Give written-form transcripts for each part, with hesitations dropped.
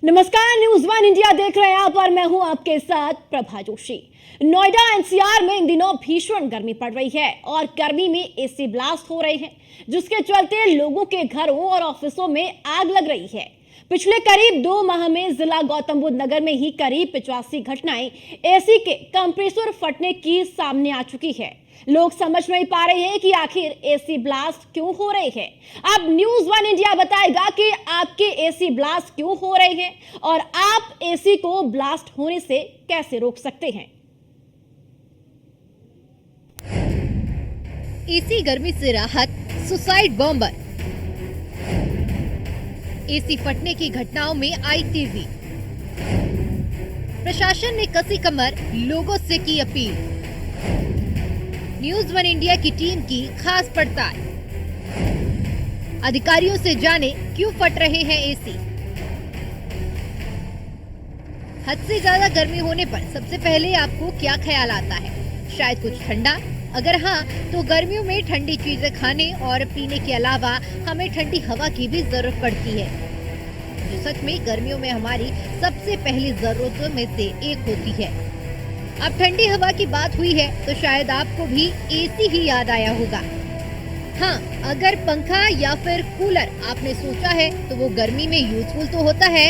नमस्कार, news one India देख रहे हैं आप और मैं हूं आपके साथ प्रभा जोशी। नोएडा एनसीआर में इन दिनों भीषण गर्मी पड़ रही है और गर्मी में एसी ब्लास्ट हो रहे हैं, जिसके चलते लोगों के घरों और ऑफिसों में आग लग रही है। पिछले करीब 2 माह में जिला गौतम बुद्ध नगर में ही करीब 85 घटनाएं एसी के कंप्रेसर फटने की सामने आ चुकी है। लोग समझ नहीं पा रहे हैं कि आखिर एसी ब्लास्ट क्यों हो रहे हैं। अब न्यूज वन इंडिया बताएगा कि आपके एसी ब्लास्ट क्यों हो रहे हैं और आप एसी को ब्लास्ट होने से कैसे रोक सकते हैं। एसी गर्मी से राहत, सुसाइड बॉम्बर। एसी फटने की घटनाओं में आई तेजी। प्रशासन ने कसी कमर, लोगों से की अपील। न्यूज वन इंडिया की टीम की खास पड़ताल। अधिकारियों से जाने क्यों फट रहे हैं एसी। हद से ज्यादा गर्मी होने पर सबसे पहले आपको क्या ख्याल आता है? शायद कुछ ठंडा। अगर हाँ, तो गर्मियों में ठंडी चीजें खाने और पीने के अलावा हमें ठंडी हवा की भी जरूरत पड़ती है, जो सच में गर्मियों में हमारी सबसे पहली जरूरतों में से एक होती है। अब ठंडी हवा की बात हुई है तो शायद आपको भी एसी ही याद आया होगा। हाँ, अगर पंखा या फिर कूलर आपने सोचा है तो वो गर्मी में यूजफुल तो होता है,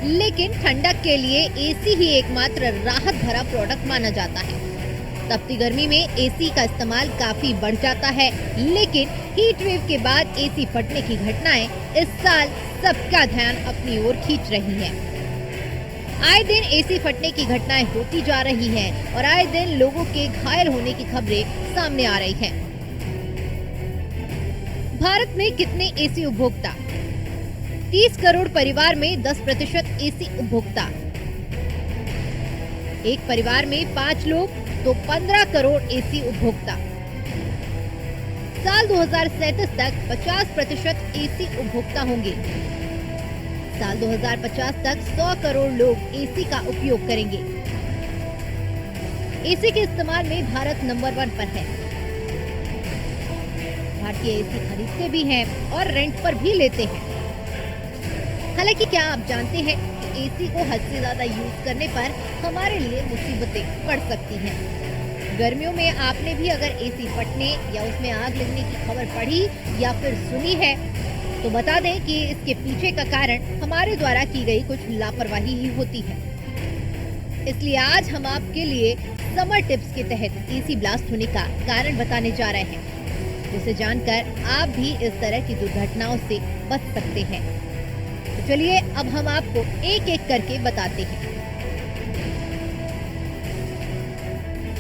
लेकिन ठंडक के लिए एसी ही एकमात्र राहत भरा प्रोडक्ट माना जाता है। तपती गर्मी में एसी का इस्तेमाल काफी बढ़ जाता है, लेकिन हीट वेव के बाद एसी फटने की घटनाएं इस साल सबका ध्यान अपनी ओर खींच रही हैं। आए दिन एसी फटने की घटनाएं होती जा रही हैं और आए दिन लोगों के घायल होने की खबरें सामने आ रही हैं। भारत में कितने एसी उपभोक्ता? 30 करोड़ परिवार में 10% एसी उपभोक्ता। एक परिवार में 5 लोग तो 15 करोड़ एसी उपभोक्ता। साल 2037 तक 50% एसी उपभोक्ता होंगे। साल 2050 तक 100 करोड़ लोग एसी का उपयोग करेंगे। एसी के इस्तेमाल में भारत नंबर 1 पर है। भारतीय एसी खरीदते भी हैं और रेंट पर भी लेते हैं। हालांकि क्या आप जानते हैं कि एसी को हद से ज्यादा यूज करने पर हमारे लिए मुसीबतें पड़ सकती हैं। गर्मियों में आपने भी अगर एसी फटने या उसमें आग लगने की खबर पढ़ी या फिर सुनी है तो बता दें कि इसके पीछे का कारण हमारे द्वारा की गई कुछ लापरवाही ही होती है। इसलिए आज हम आपके लिए समर टिप्स के तहत एसी ब्लास्ट होने का कारण बताने जा रहे हैं, जिसे जानकर आप भी इस तरह की दुर्घटनाओं से बच सकते हैं। तो चलिए अब हम आपको एक एक करके बताते हैं।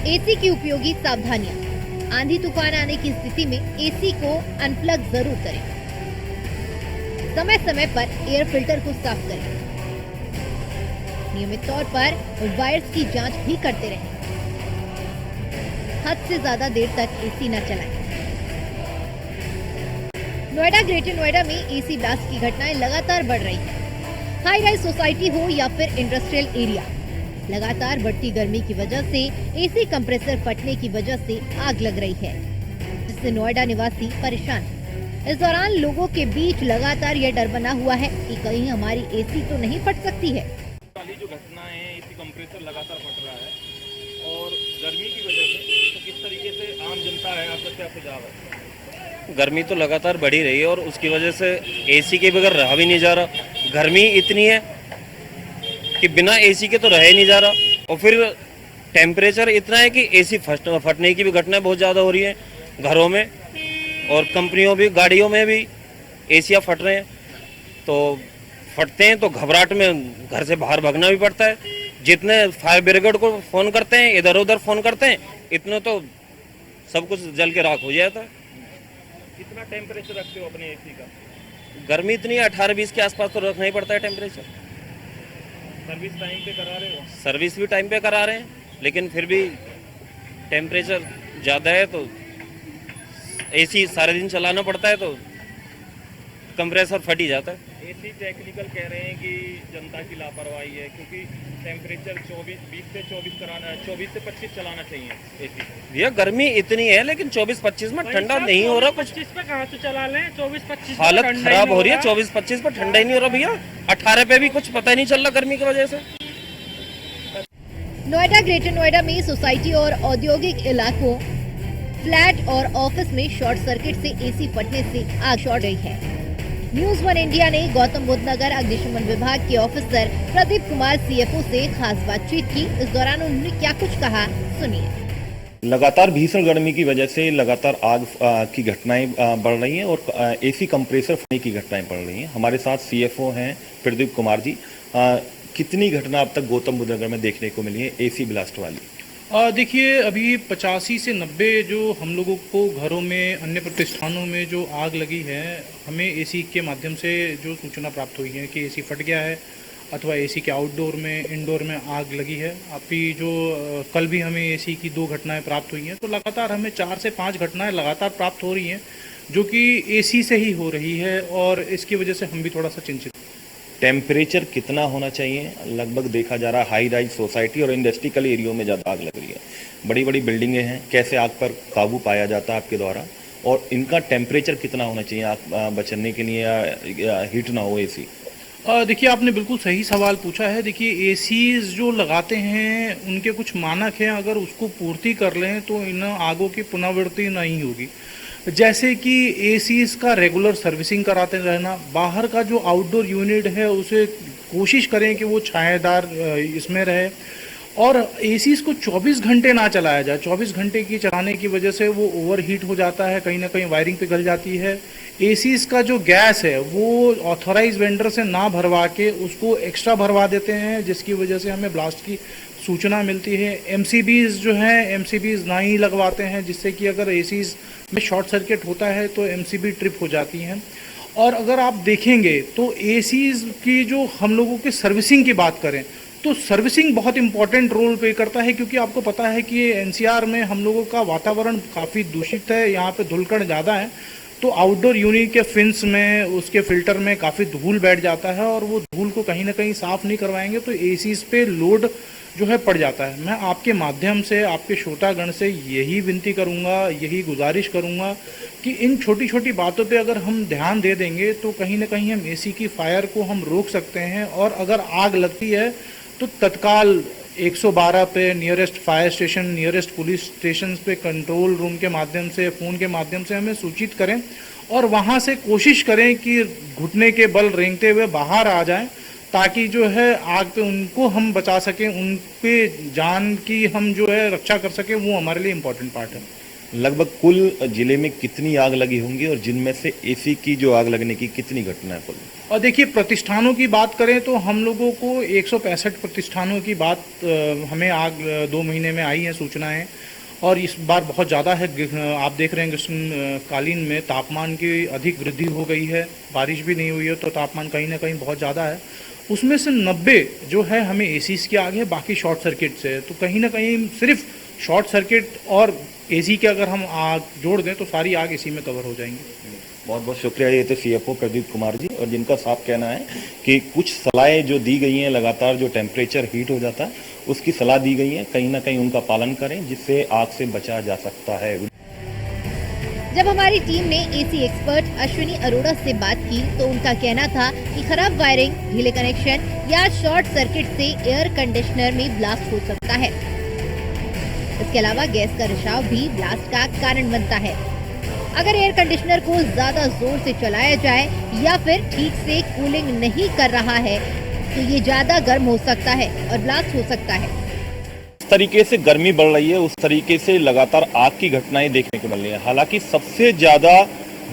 एसी की उपयोगी सावधानियां। आंधी तूफान आने की स्थिति में एसी को अनप्लग जरूर करें। समय समय पर एयर फिल्टर को साफ करें। नियमित तौर पर वायर्स की जांच भी करते रहें। हद से ज्यादा देर तक एसी न चलाएं। नोएडा, ग्रेटर नोएडा में एसी ब्लास्ट की घटनाएं लगातार बढ़ रही हैं। हाई राइज सोसाइटी हो या फिर इंडस्ट्रियल एरिया, लगातार बढ़ती गर्मी की वजह से एसी कंप्रेसर फटने की वजह से आग लग रही है, जिससे नोएडा निवासी परेशान हैं। इस दौरान लोगों के बीच लगातार यह डर बना हुआ है कि कहीं हमारी एसी तो नहीं फट सकती है। वाली जो घटना है, एसी कंप्रेसर लगातार फट रहा है और गर्मी की वजह से, तो किस तरीके से आम जनता है, आपका क्या सुझाव है? गर्मी तो लगातार बढ़ी रही है और उसकी वजह से एसी के बगैर रहा भी नहीं जा रहा। गर्मी इतनी है कि बिना एसी के तो रह ही नहीं जा रहा, और फिर टेम्परेचर इतना है कि एसी फटने की भी घटनाएं बहुत ज़्यादा हो रही है घरों में, और कंपनियों भी, गाड़ियों में भी एसियाँ फट रहे हैं। तो फटते हैं तो घबराहट में घर से बाहर भागना भी पड़ता है। जितने फायर ब्रिगेड को फ़ोन करते हैं, इधर उधर फ़ोन करते हैं, इतने तो सब कुछ जल के राख हो जाता है। कितना टेम्परेचर रखते हो अपने एसी का? गर्मी इतनी है, 18-20 के आसपास तो रखना ही पड़ता है टेम्परेचर। सर्विस टाइम पे करा रहे हो? सर्विस भी टाइम पे करा रहे हैं, लेकिन फिर भी टेम्परेचर ज़्यादा है तो एसी सारे दिन चलाना पड़ता है, तो कंप्रेसर फट ही जाता है। एसी टेक्निकल कह रहे हैं कि जनता की लापरवाही है, क्योंकि टेम्परेचर 20 से 25 चलाना चाहिए एसी। भैया गर्मी इतनी है लेकिन 24-25 में ठंडा नहीं हो रहा कुछ। 25 पे कहाँ से चला लें, 24-25 हालत खराब हो रही है। 24-25 पर ठंडा ही नहीं हो रहा भैया। 18 पे भी कुछ पता ही नहीं चल रहा गर्मी की वजह से। नोएडा ग्रेटर नोएडा में सोसाइटी और औद्योगिक इलाकों, फ्लैट और ऑफिस में शॉर्ट सर्किट से एसी फटने से आग शॉर्ट गई है। न्यूज 1 इंडिया ने गौतम बुद्ध नगर अग्निशमन विभाग के ऑफिसर प्रदीप कुमार सीएफओ से खास बातचीत की। इस दौरान उन्होंने क्या कुछ कहा, सुनिए। लगातार भीषण गर्मी की वजह से लगातार आग की घटनाएं बढ़ रही हैं और एसी कंप्रेसर फटने की घटनाएं बढ़ रही हैं। हमारे साथ सीएफओ हैं प्रदीप कुमार जी। कितनी घटना अब तक गौतम बुद्ध नगर में देखने को मिली है एसी ब्लास्ट वाली? देखिए, अभी 85 से 90 जो हम लोगों को घरों में, अन्य प्रतिष्ठानों में जो आग लगी है, हमें एसी के माध्यम से जो सूचना प्राप्त हुई है कि एसी फट गया है अथवा एसी के आउटडोर में, इंडोर में आग लगी है। अभी जो कल भी हमें एसी की 2 घटनाएं प्राप्त हुई हैं, तो लगातार हमें 4 से 5 घटनाएं लगातार प्राप्त हो रही हैं जो कि एसी से ही हो रही है और इसकी वजह से हम भी थोड़ा सा चिंतित। टेम्परेचर कितना होना चाहिए? लगभग देखा जा रहा है हाई राइज सोसाइटी और इंडस्ट्रियल एरियो में ज़्यादा आग लग रही है। बड़ी बड़ी बिल्डिंगें हैं, कैसे आग पर काबू पाया जाता है आपके द्वारा? और इनका टेम्परेचर कितना होना चाहिए आग बचने के लिए या हीट ना हो एसी? देखिए, आपने बिल्कुल सही सवाल पूछा है। देखिए, एसीज जो लगाते हैं उनके कुछ मानक हैं, अगर उसको पूर्ति कर लें तो इन आगों की पुनरावृत्ति नहीं होगी। जैसे कि एसीज का रेगुलर सर्विसिंग कराते रहना, बाहर का जो आउटडोर यूनिट है उसे कोशिश करें कि वो छायादार इसमें रहे, और एसीज को 24 घंटे ना चलाया जाए। 24 घंटे की चलाने की वजह से वो ओवरहीट हो जाता है, कहीं ना कहीं वायरिंग पिघल जाती है। एसीज का जो गैस है वो ऑथराइज वेंडर से ना भरवा के उसको एक्स्ट्रा भरवा देते हैं, जिसकी वजह से हमें ब्लास्ट की सूचना मिलती है। एमसीबीज जो हैं, एमसीबीज ना ही लगवाते हैं, जिससे कि अगर एसीज में शॉर्ट सर्किट होता है तो एमसीबी ट्रिप हो जाती हैं। और अगर आप देखेंगे तो एसीज की जो हम लोगों के सर्विसिंग की बात करें तो सर्विसिंग बहुत इंपॉर्टेंट रोल प्ले करता है, क्योंकि आपको पता है कि एनसीआर में हम लोगों का वातावरण काफ़ी दूषित है, यहाँ पे धूलकण ज़्यादा है, तो आउटडोर यूनिट के फिन्स में, उसके फिल्टर में काफ़ी धूल बैठ जाता है और वो धूल को कहीं ना कहीं साफ़ नहीं करवाएंगे तो एसीज पे लोड जो है पड़ जाता है। मैं आपके माध्यम से, आपके श्रोतागण से यही विनती करूंगा, यही गुजारिश करूंगा कि इन छोटी छोटी बातों पे अगर हम ध्यान दे देंगे तो कहीं ना कहीं हम एसी की फायर को हम रोक सकते हैं। और अगर आग लगती है तो तत्काल 112 पे, nearest fire station, nearest police station पे कंट्रोल रूम के माध्यम से, फ़ोन के माध्यम से हमें सूचित करें और वहाँ से कोशिश करें कि घुटने के बल रेंगते हुए बाहर आ जाएं, ताकि जो है आग पे उनको हम बचा सकें, उनके जान की हम जो है रक्षा कर सकें। वो हमारे लिए इम्पोर्टेंट पार्ट है। लगभग कुल जिले में कितनी आग लगी होंगी और जिनमें से एसी की जो आग लगने की कितनी घटना है कुल? और देखिए, प्रतिष्ठानों की बात करें तो हम लोगों को 165 प्रतिष्ठानों की बात हमें आग 2 महीने में आई है सूचनाएं, और इस बार बहुत ज़्यादा है। आप देख रहे हैं ग्रीष्मकालीन में तापमान की अधिक वृद्धि हो गई है, बारिश भी नहीं हुई है तो तापमान कहीं ना कहीं बहुत ज़्यादा है। उसमें से 90 जो है हमें एसीज की आग है, बाकी शॉर्ट सर्किट से। तो कहीं ना कहीं सिर्फ शॉर्ट सर्किट और एसी के अगर हम आग जोड़ दें तो सारी आग इसी में कवर हो जाएंगी। बहुत बहुत शुक्रिया। ये थे सीएफओ प्रदीप कुमार जी, और जिनका साफ कहना है कि कुछ सलाहें जो दी गई हैं, लगातार जो टेम्परेचर हीट हो जाता है उसकी सलाह दी गई है, कहीं ना कहीं उनका पालन करें जिससे आग से बचा जा सकता है। जब हमारी टीम ने एसी एक्सपर्ट अश्विनी अरोड़ा से बात की तो उनका कहना था कि खराब वायरिंग, ढीले कनेक्शन या शॉर्ट सर्किट से एयर कंडीशनर में ब्लास्ट हो सकता है। इसके अलावा गैस का रिसाव भी ब्लास्ट का कारण बनता है। अगर एयर कंडीशनर को ज्यादा जोर से चलाया जाए या फिर ठीक से कूलिंग नहीं कर रहा है तो ये ज्यादा गर्म हो सकता है और ब्लास्ट हो सकता है। जिस तरीके से गर्मी बढ़ रही है उस तरीके से लगातार आग की घटनाएं देखने को मिल रही है। हालांकि सबसे ज्यादा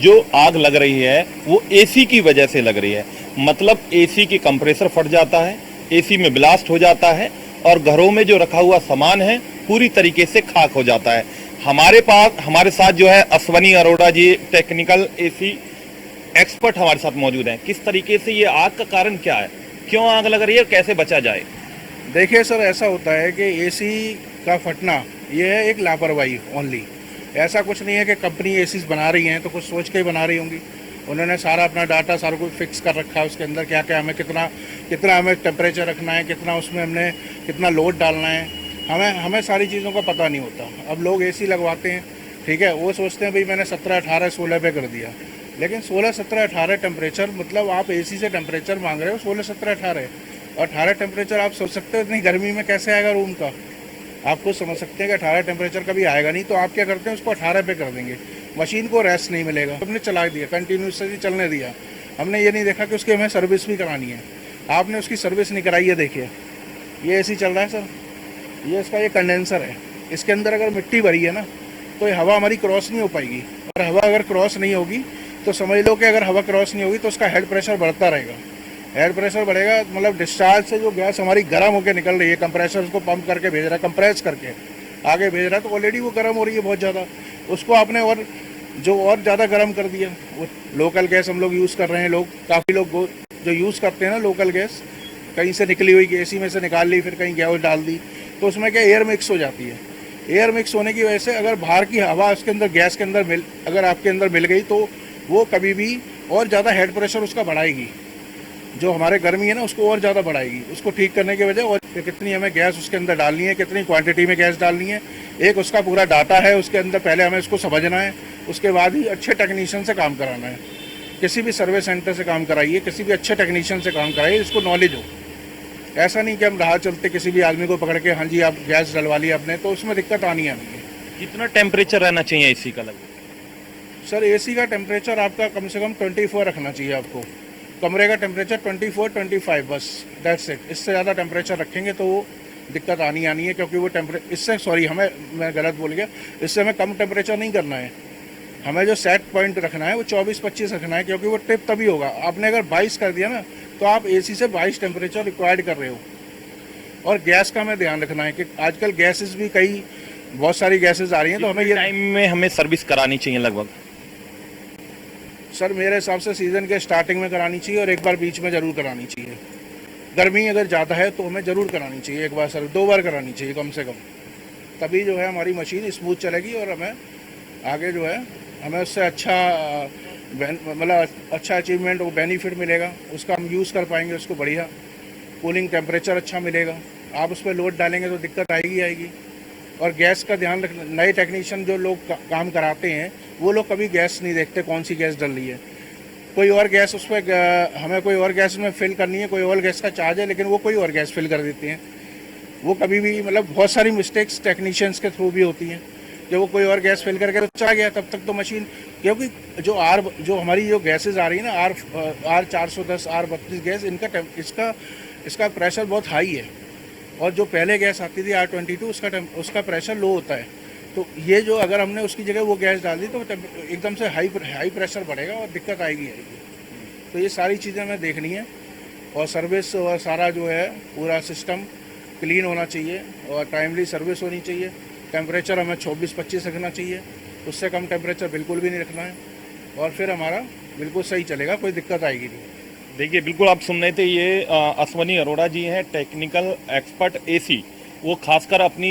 जो आग लग रही है वो एसी की वजह से लग रही है। मतलब एसी की कंप्रेसर फट जाता है, एसी में ब्लास्ट हो जाता है और घरों में जो रखा हुआ सामान है पूरी तरीके से खाक हो जाता है। हमारे साथ जो है अश्विनी अरोड़ा जी, टेक्निकल एसी एक्सपर्ट हमारे साथ मौजूद हैं। किस तरीके से ये आग का कारण क्या है, क्यों आग लग रही है और कैसे बचा जाए? देखिए सर, ऐसा होता है कि एसी का फटना ये है एक लापरवाही ओनली। ऐसा कुछ नहीं है कि कंपनी एसीज बना रही हैं तो कुछ सोच के ही बना रही होंगी। उन्होंने सारा अपना डाटा सारा कुछ फिक्स कर रखा है, उसके अंदर क्या क्या हमें कितना कितना हमें टेम्परेचर रखना है, कितना उसमें हमने कितना लोड डालना है, हमें सारी चीज़ों का पता नहीं होता। अब लोग एसी लगवाते हैं, ठीक है, वो सोचते हैं भाई मैंने 17, 18, 16 पे कर दिया, लेकिन 16, 17, 18 टेम्परेचर मतलब आप एसी से टेम्परेचर मांग रहे हो 16, 17, 18 और 18 टेम्परेचर आप सोच सकते हो इतनी गर्मी में कैसे आएगा रूम का। आप खुद समझ सकते हैं कि 18 टेम्परेचर कभी आएगा नहीं, तो आप क्या करते हैं उसको 18 पे कर देंगे, मशीन को रेस्ट नहीं मिलेगा। हमने चला दिया, कंटिन्यूसली चलने दिया, हमने ये नहीं देखा कि उसकी हमें सर्विस भी करानी है। आपने उसकी सर्विस नहीं कराई है। देखिए ये एसी चल रहा है सर, ये इसका ये कंडेंसर है, इसके अंदर अगर मिट्टी भरी है ना तो ये हवा हमारी क्रॉस नहीं हो पाएगी, और हवा अगर क्रॉस नहीं होगी तो समझ लो कि अगर हवा क्रॉस नहीं होगी तो उसका हेड प्रेशर बढ़ता रहेगा। हेड प्रेशर बढ़ेगा मतलब डिस्चार्ज से जो गैस हमारी गर्म होकर निकल रही है, कंप्रेसर उसको पंप करके भेज रहा है, कंप्रेस करके आगे भेज रहा है, तो ऑलरेडी वो गर्म हो रही है बहुत ज़्यादा, उसको आपने और ज़्यादा गर्म कर दिया। वो लोकल गैस हम लोग यूज़ कर रहे हैं, लोग काफ़ी लोग जो यूज़ करते हैं ना लोकल गैस, कहीं से निकली हुई एसी में से निकाल ली, फिर कहीं गैस डाल दी, तो उसमें क्या एयर मिक्स हो जाती है। एयर मिक्स होने की वजह से अगर बाहर की हवा उसके अंदर गैस के अंदर अगर आपके अंदर मिल गई तो वो कभी भी और ज़्यादा हेड प्रेशर उसका बढ़ाएगी, जो हमारे गर्मी है ना उसको और ज़्यादा बढ़ाएगी। उसको ठीक करने की वजह और कितनी हमें गैस उसके अंदर डालनी है, कितनी क्वांटिटी में गैस डालनी है, एक उसका पूरा डाटा है उसके अंदर, पहले हमें उसको समझना है, उसके बाद ही अच्छे टेक्नीशियन से काम कराना है। किसी भी सर्विस सेंटर से काम कराइए, किसी भी अच्छे टेक्नीशियन से काम कराइए जिसको नॉलेज हो। ऐसा नहीं कि हम राह चलते किसी भी आदमी को पकड़ के हाँ जी आप गैस डलवा लिया आपने, तो उसमें दिक्कत आनी है। कितना टेम्परेचर रहना चाहिए एसी का लगभग? सर एसी का टेम्परेचर आपका कम से कम 24 रखना चाहिए आपको, कमरे का टेम्परेचर 24, 25 बस, दैट्स इट। इससे ज़्यादा टेम्परेचर रखेंगे तो वो दिक्कत आनी है, क्योंकि वो मैं गलत बोल गया, इससे हमें कम टेम्परेचर नहीं करना है, हमें जो सेट पॉइंट रखना है वो 24-25 रखना है, क्योंकि वो टिप तभी होगा। आपने अगर 22 कर दिया ना तो आप एसी से 22 टेम्परेचर रिक्वायर्ड कर रहे हो। और गैस का हमें ध्यान रखना है कि आजकल गैसेस भी बहुत सारी गैसेस आ रही हैं, तो हमें ये टाइम में हमें सर्विस करानी चाहिए लगभग? सर मेरे हिसाब से सीज़न के स्टार्टिंग में करानी चाहिए और एक बार बीच में ज़रूर करानी चाहिए। गर्मी अगर ज़्यादा है तो हमें ज़रूर करानी चाहिए, एक बार सर 2 बार करानी चाहिए कम से कम, तभी जो है हमारी मशीन स्मूथ चलेगी और हमें आगे जो है हमें उससे अच्छा मतलब अच्छा अचीवमेंट वो बेनिफिट मिलेगा, उसका हम यूज़ कर पाएंगे उसको बढ़िया, कूलिंग टेम्परेचर अच्छा मिलेगा। आप उस पर लोड डालेंगे तो दिक्कत आएगी। और गैस का ध्यान रखना, नए टेक्नीशियन जो लोग काम कराते हैं वो लोग कभी गैस नहीं देखते कौन सी गैस डल रही है, कोई और गैस उस पर हमें कोई और गैस में फिल करनी है, कोई और गैस का चार्ज है, लेकिन वो कोई और गैस फिल कर देते हैं। वो कभी भी मतलब बहुत सारी मिस्टेक्स टेक्नीशियंस के थ्रू भी होती हैं, जब वो कोई और गैस फिल करके तो चला गया, तब तक तो मशीन, क्योंकि जो हमारी जो गैसेज आ रही है ना R410, R32 गैस, इसका प्रेशर बहुत हाई है, और जो पहले गैस आती थी R22 उसका प्रेशर लो होता है। तो ये जो अगर हमने उसकी जगह वो गैस डाल दी तो एकदम से हाई प्रेशर बढ़ेगा और दिक्कत आएगी। तो ये सारी चीज़ें हमें देखनी है, और सर्विस और सारा जो है पूरा सिस्टम क्लीन होना चाहिए और टाइमली सर्विस होनी चाहिए। टेम्परेचर हमें 24-25 रखना चाहिए, उससे कम टेम्परेचर बिल्कुल भी नहीं रखना है, और फिर हमारा बिल्कुल सही चलेगा, कोई दिक्कत आएगी नहीं। देखिए बिल्कुल आप सुन रहे थे, ये अश्वनी अरोड़ा जी हैं, टेक्निकल एक्सपर्ट एसी। वो खासकर अपनी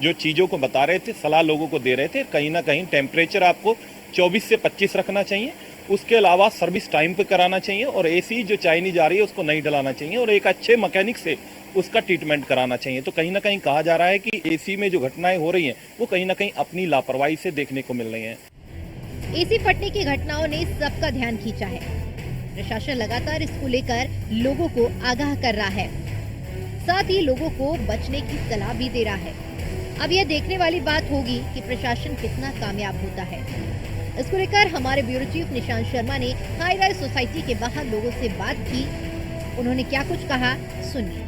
जो चीज़ों को बता रहे थे, सलाह लोगों को दे रहे थे। कहीं ना कहीं टेम्परेचर आपको 24 से 25 रखना चाहिए, उसके अलावा सर्विस टाइम पे कराना चाहिए, और एसी जो चाइनीज आ रही है उसको नहीं डलाना चाहिए, और एक अच्छे मैकेनिक से उसका ट्रीटमेंट कराना चाहिए। तो कहीं ना कहीं कहा जा रहा है कि एसी में जो घटनाएं हो रही हैं वो कहीं ना कहीं अपनी लापरवाही से देखने को मिल रही हैं। एसी फटने की घटनाओं ने सबका ध्यान खींचा है। प्रशासन लगातार इसको लेकर लोगों को आगाह कर रहा है, साथ ही लोगों को बचने की सलाह भी दे रहा है। अब यह देखने वाली बात होगी कि प्रशासन कितना कामयाब होता है। इसको लेकर हमारे ब्यूरो चीफ निशांत शर्मा ने हाई राइज सोसाइटी के बाहर लोगों से बात की। उन्होंने क्या कुछ कहा, सुनिए।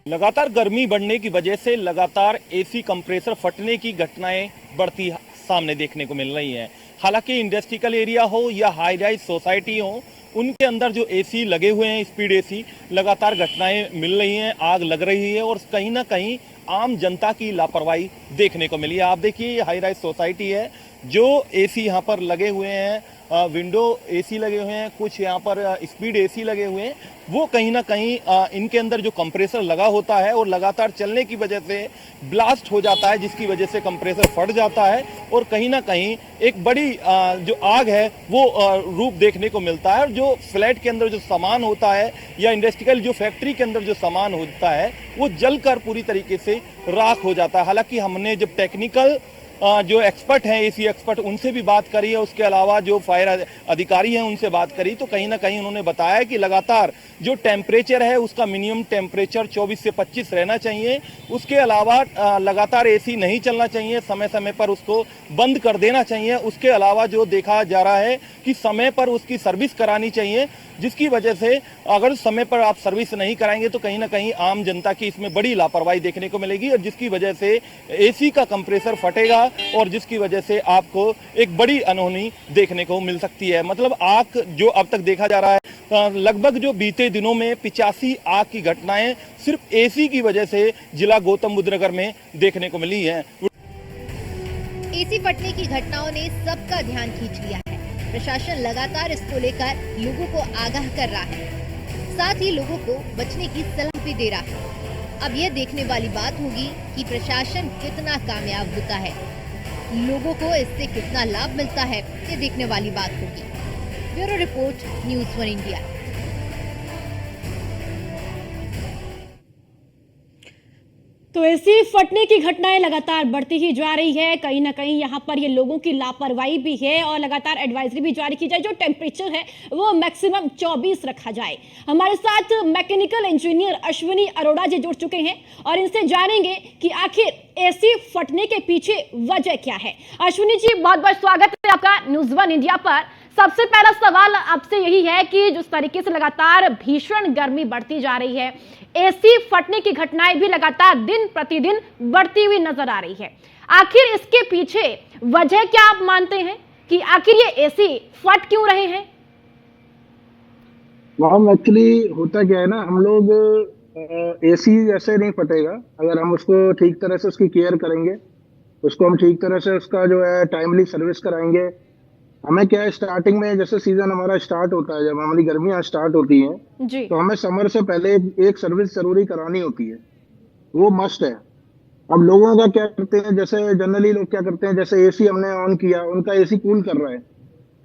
लगातार गर्मी बढ़ने की वजह से लगातार एसी कंप्रेसर फटने की घटनाएं बढ़ती सामने देखने को मिल रही हैं। हालांकि इंडस्ट्रियल एरिया हो या हाई राइज सोसाइटी हो, उनके अंदर जो एसी लगे हुए हैं, स्पीड एसी, लगातार घटनाएं मिल रही हैं, आग लग रही है, और कहीं ना कहीं आम जनता की लापरवाही देखने को मिली है। आप देखिए ये हाई राइज सोसाइटी है, जो एसी यहाँ पर लगे हुए हैं विंडो एसी लगे हुए हैं, कुछ यहाँ पर स्पीड एसी लगे हुए हैं, वो कहीं ना कहीं इनके अंदर जो कंप्रेसर लगा होता है और लगातार चलने की वजह से ब्लास्ट हो जाता है, जिसकी वजह से कंप्रेसर फट जाता है और कहीं ना कहीं एक बड़ी जो आग है वो रूप देखने को मिलता है। और जो फ्लैट के अंदर जो सामान होता है या इंडस्ट्रियल जो फैक्ट्री के अंदर जो सामान होता है वो जलकर पूरी तरीके से राख हो जाता है। हालांकि हमने जब टेक्निकल जो एक्सपर्ट हैं, एसी एक्सपर्ट, उनसे भी बात करी है, उसके अलावा जो फायर अधिकारी हैं उनसे बात करी, तो कहीं ना कहीं उन्होंने बताया कि लगातार जो टेम्परेचर है उसका मिनिमम टेम्परेचर 24 से 25 रहना चाहिए। उसके अलावा लगातार एसी नहीं चलना चाहिए, समय समय पर उसको बंद कर देना चाहिए। उसके अलावा जो देखा जा रहा है कि समय पर उसकी सर्विस करानी चाहिए, जिसकी वजह से अगर समय पर आप सर्विस नहीं कराएंगे तो कहीं ना कहीं आम जनता की इसमें बड़ी लापरवाही देखने को मिलेगी और जिसकी वजह से एसी का कंप्रेसर फटेगा और जिसकी वजह से आपको एक बड़ी अनहोनी देखने को मिल सकती है। मतलब आग जो अब तक देखा जा रहा है, लगभग जो बीते दिनों में 85 आग की घटनाएं सिर्फ एसी की वजह से जिला गौतम बुद्ध नगर में देखने को मिली हैं। एसी फटने की घटनाओं ने सबका ध्यान खींच लिया है। प्रशासन लगातार इसको लेकर लोगों को आगाह कर रहा है, साथ ही लोगों को बचने की सलाह भी दे रहा है। अब यह देखने वाली बात होगी कि प्रशासन कितना कामयाब होता है, लोगों को इससे कितना लाभ मिलता है, ये देखने वाली बात होगी। Bureau report, news 1 India. तो एसी फटने की घटनाएं लगातार बढ़ती ही जा रही है। कहीं ना कहीं यहाँ पर ये लोगों की लापरवाही भी है और लगातार एडवाइजरी भी जारी की जाए, जो टेम्परेचर है वो मैक्सिमम 24 रखा जाए। हमारे साथ मैकेनिकल इंजीनियर अश्विनी अरोड़ा जी जुड़ चुके हैं और इनसे जानेंगे कि आखिर एसी फटने के पीछे वजह क्या है। अश्विनी जी, बहुत बहुत स्वागत है आपका न्यूज़ 1 इंडिया पर। सबसे पहला सवाल आपसे यही है कि जिस तरीके से लगातार भीषण गर्मी बढ़ती जा रही है, एसी फटने की घटनाएं भी लगातार दिन प्रतिदिन बढ़ती हुई नजर आ रही है, आखिर इसके पीछे वजह क्या आप मानते हैं कि आखिर ये एसी फट क्यों रहे हैं? वहाँ एक्चुअली होता क्या है ना, हम लोग एसी ऐसे नहीं फटेगा अगर हम उसको ठीक तरह से उसकी केयर करेंगे, उसको हम ठीक तरह से उसका जो है टाइमली सर्विस कराएंगे। हमें क्या है, स्टार्टिंग में जैसे सीजन हमारा स्टार्ट होता है, जब हमारी गर्मियाँ स्टार्ट होती हैं जी। तो हमें समर से पहले एक सर्विस जरूरी करानी होती है, वो मस्ट है। अब लोगों का क्या करते हैं, जैसे जनरली लोग क्या करते हैं, जैसे एसी हमने ऑन किया, उनका एसी कूल कर रहा है,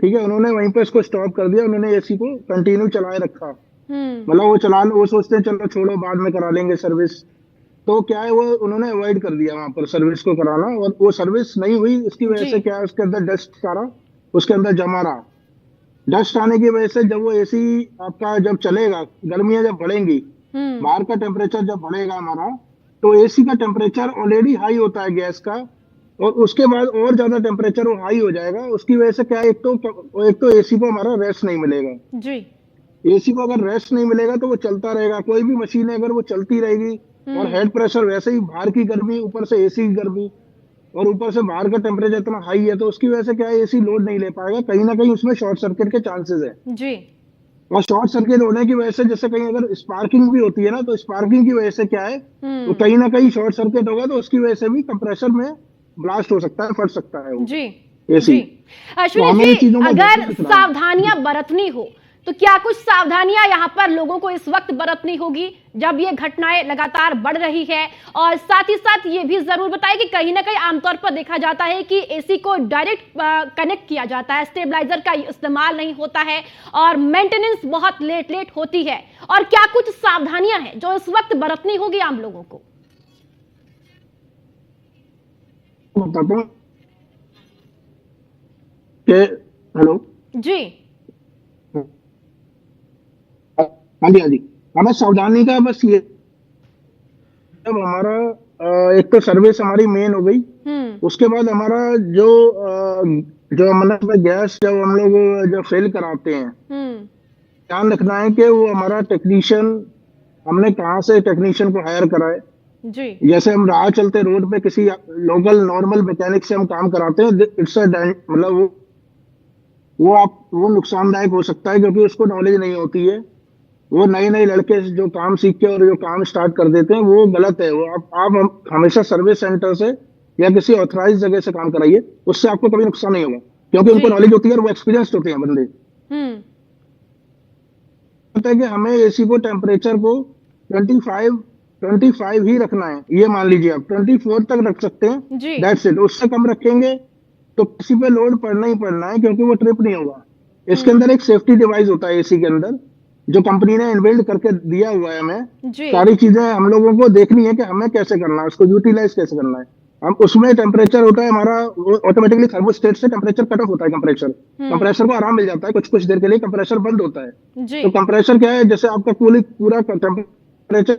ठीक है, उन्होंने वहीं पे इसको स्टॉप कर दिया, उन्होंने एसी को कंटिन्यू चलाए रखा, मतलब वो सोचते हैं चलो छोड़ो बाद में करा लेंगे सर्विस। तो क्या है, वो उन्होंने अवॉइड कर दिया वहां पर सर्विस को कराना, और वो सर्विस नहीं हुई। इसकी वजह से क्या है, उसके अंदर डस्ट सारा उसके अंदर जमा रहा। डस्ट आने की वजह से जब वो एसी आपका जब चलेगा, गर्मियां जब बढ़ेंगी, बाहर का टेम्परेचर जब बढ़ेगा हमारा, तो एसी का टेम्परेचर ऑलरेडी हाई होता है गैस का, और उसके बाद और ज्यादा टेम्परेचर वो हाई हो जाएगा। उसकी वजह से क्या है, एक तो एसी को हमारा रेस्ट नहीं मिलेगा जी। एसी को अगर रेस्ट नहीं मिलेगा तो वो चलता रहेगा, कोई भी मशीन है अगर वो चलती रहेगी, और हेड प्रेशर वैसे ही बाहर की गर्मी, ऊपर से एसी की गर्मी, और ऊपर से बाहर का टेम्परेचर इतना हाई है, तो उसकी वजह से क्या है, एसी लोड नहीं ले पाएगा, कहीं ना कहीं उसमें शॉर्ट सर्किट के चांसेस है जी। और शॉर्ट सर्किट होने की वजह से जैसे कहीं अगर स्पार्किंग भी होती है ना, तो स्पार्किंग की वजह से क्या है, तो कहीं ना कहीं शॉर्ट सर्किट होगा, तो उसकी वजह से भी कंप्रेसर में ब्लास्ट हो सकता है, फट सकता है वो जी। एसी अश्विनी जी, अगर सावधानियां बरतनी हो तो क्या कुछ सावधानियां यहाँ पर लोगों को इस वक्त बरतनी होगी जब ये घटनाएं लगातार बढ़ रही है? और साथ ही साथ ये भी जरूर बताएं कि कहीं ना कहीं आमतौर पर देखा जाता है कि एसी को डायरेक्ट कनेक्ट किया जाता है, स्टेबलाइजर का इस्तेमाल नहीं होता है और मेंटेनेंस बहुत लेट होती है, और क्या कुछ सावधानियां हैं जो इस वक्त बरतनी होगी आम लोगों को? हेलो जी, हाँ जी, हमें सावधानी का बस ये, जब हमारा एक तो सर्विस हमारी मेन हो गई, उसके बाद हमारा जो मतलब गैस जब हम लोग जब फिल कराते हैं, ध्यान रखना है कि वो हमारा टेक्नीशियन, हमने कहाँ से टेक्नीशियन को हायर करा है जी। जैसे हम राह चलते रोड पे किसी लोकल नॉर्मल मैकेनिक से हम काम कराते हैं, इट्स मतलब वो नुकसानदायक हो सकता है, क्योंकि उसको नॉलेज नहीं होती है। वो नए लड़के जो काम सीख के और जो काम स्टार्ट कर देते हैं, वो गलत है। वो आप हमेशा सर्विस सेंटर से या किसी ऑथराइज जगह से काम कराइए, उससे आपको कभी नुकसान नहीं होगा। क्योंकि उनको जी। नॉलेज होती है और वो एक्सपीरियंस्ड होते हैं बंदे। हम्म। होता है कि हमें एसी को टेम्परेचर को 25 ही रखना है, ये मान लीजिए आप 24 तक रख सकते हैं, जी। That's it. उससे कम रखेंगे तो किसी पे लोड पड़ना ही पड़ना है, क्योंकि वो ट्रिप नहीं होगा। इसके अंदर एक सेफ्टी डिवाइस होता है एसी के अंदर, जो कंपनी ने इनबिल्ड करके दिया हुआ है हमें। जी। सारी चीजें हम लोगों को देखनी है कि हमें कैसे करना है, उसको यूटिलाइज कैसे करना है। हम उसमें टेम्परेचर होता है हमारा, ऑटोमेटिकली थर्मोस्टेट से टेम्परेचर कट ऑफ होता है। कंप्रेसर को आराम मिल जाता है, कुछ कुछ देर के लिए कंप्रेसर बंद होता है। जी। तो कंप्रेसर क्या है, जैसे आपका कूलिंग पूरा टेम्परेचर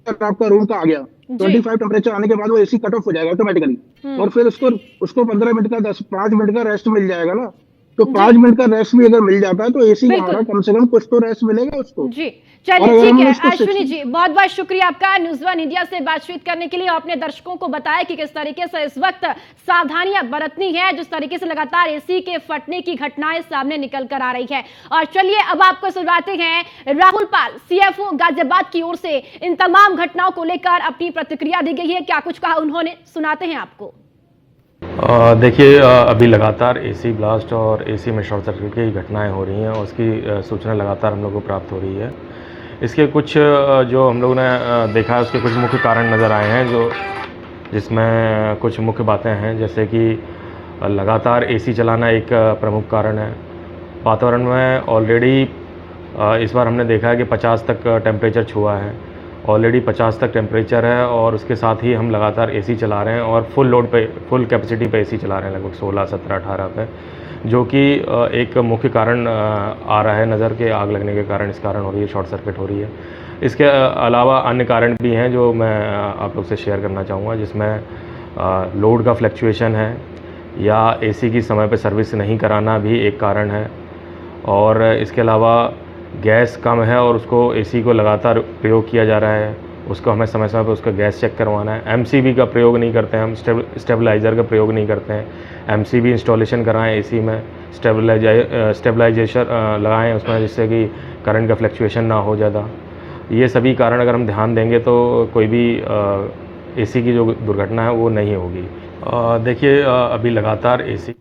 आपका रूम का आ गया, 25 टेम्परेचर आने के बाद वो एसी कट ऑफ हो जाएगा ऑटोमेटिकली। और फिर उसको 15 मिनट का 5 मिनट का रेस्ट मिल जाएगा ना। तो 5 मिनट का रेस्ट भी अगर मिल जाता है तो एसी का हमारा कम से कम कुछ तो रेस्ट मिलेगा उसको। जी और चलिए अगर ठीक हम है उसको अश्विनी जी, बहुत बहुत शुक्रिया आपका न्यूज़ वन इंडिया से बातचीत करने के लिए। आपने दर्शकों को बताया कि किस तरीके से इस वक्त सावधानियां बरतनी है, जिस तरीके से लगातार एसी के फटने की घटनाएं सामने निकल कर आ रही है। और चलिए अब आपको सुनवाते हैं राहुल पाल, सीएफओ गाजियाबाद की ओर से इन तमाम घटनाओं को लेकर अपनी प्रतिक्रिया दी गई है, क्या कुछ कहा उन्होंने, सुनाते हैं आपको। देखिए अभी लगातार एसी ब्लास्ट और एसी में शॉर्ट सर्किट की घटनाएं हो रही हैं और उसकी सूचना लगातार हम लोग को प्राप्त हो रही है। इसके कुछ जो हम लोगों ने देखा है उसके कुछ मुख्य कारण नज़र आए हैं, जो जिसमें कुछ मुख्य बातें हैं, जैसे कि लगातार एसी चलाना एक प्रमुख कारण है। वातावरण में ऑलरेडी इस बार हमने देखा है कि 50 तक टेम्परेचर छुआ है, ऑलरेडी 50 तक टेम्परेचर है और उसके साथ ही हम लगातार एसी चला रहे हैं और फुल लोड पे, फुल कैपेसिटी पे एसी चला रहे हैं, लगभग 16, 17, 18 पे, जो कि एक मुख्य कारण आ रहा है नज़र के। आग लगने के कारण इस कारण हो रही है, शॉर्ट सर्किट हो रही है। इसके अलावा अन्य कारण भी हैं जो मैं आप लोग से शेयर करना चाहूँगा, जिसमें लोड का फ्लक्चुएशन है या एसी की समय पे सर्विस नहीं कराना भी एक कारण है। और इसके अलावा गैस कम है और उसको एसी को लगातार प्रयोग किया जा रहा है, उसको हमें समय समय पर उसका गैस चेक करवाना है। एमसीबी का प्रयोग नहीं करते हैं हम, स्टेबलाइज़र का प्रयोग नहीं करते हैं। एमसीबी इंस्टॉलेशन कराएं एसी में, स्टेबलाइजेशन लगाएं उसमें, जिससे कि करंट का फ्लक्चुएशन ना हो ज़्यादा। ये सभी कारण अगर हम ध्यान देंगे तो कोई भी एसी की जो दुर्घटना है वो नहीं होगी। देखिए अभी लगातार एसी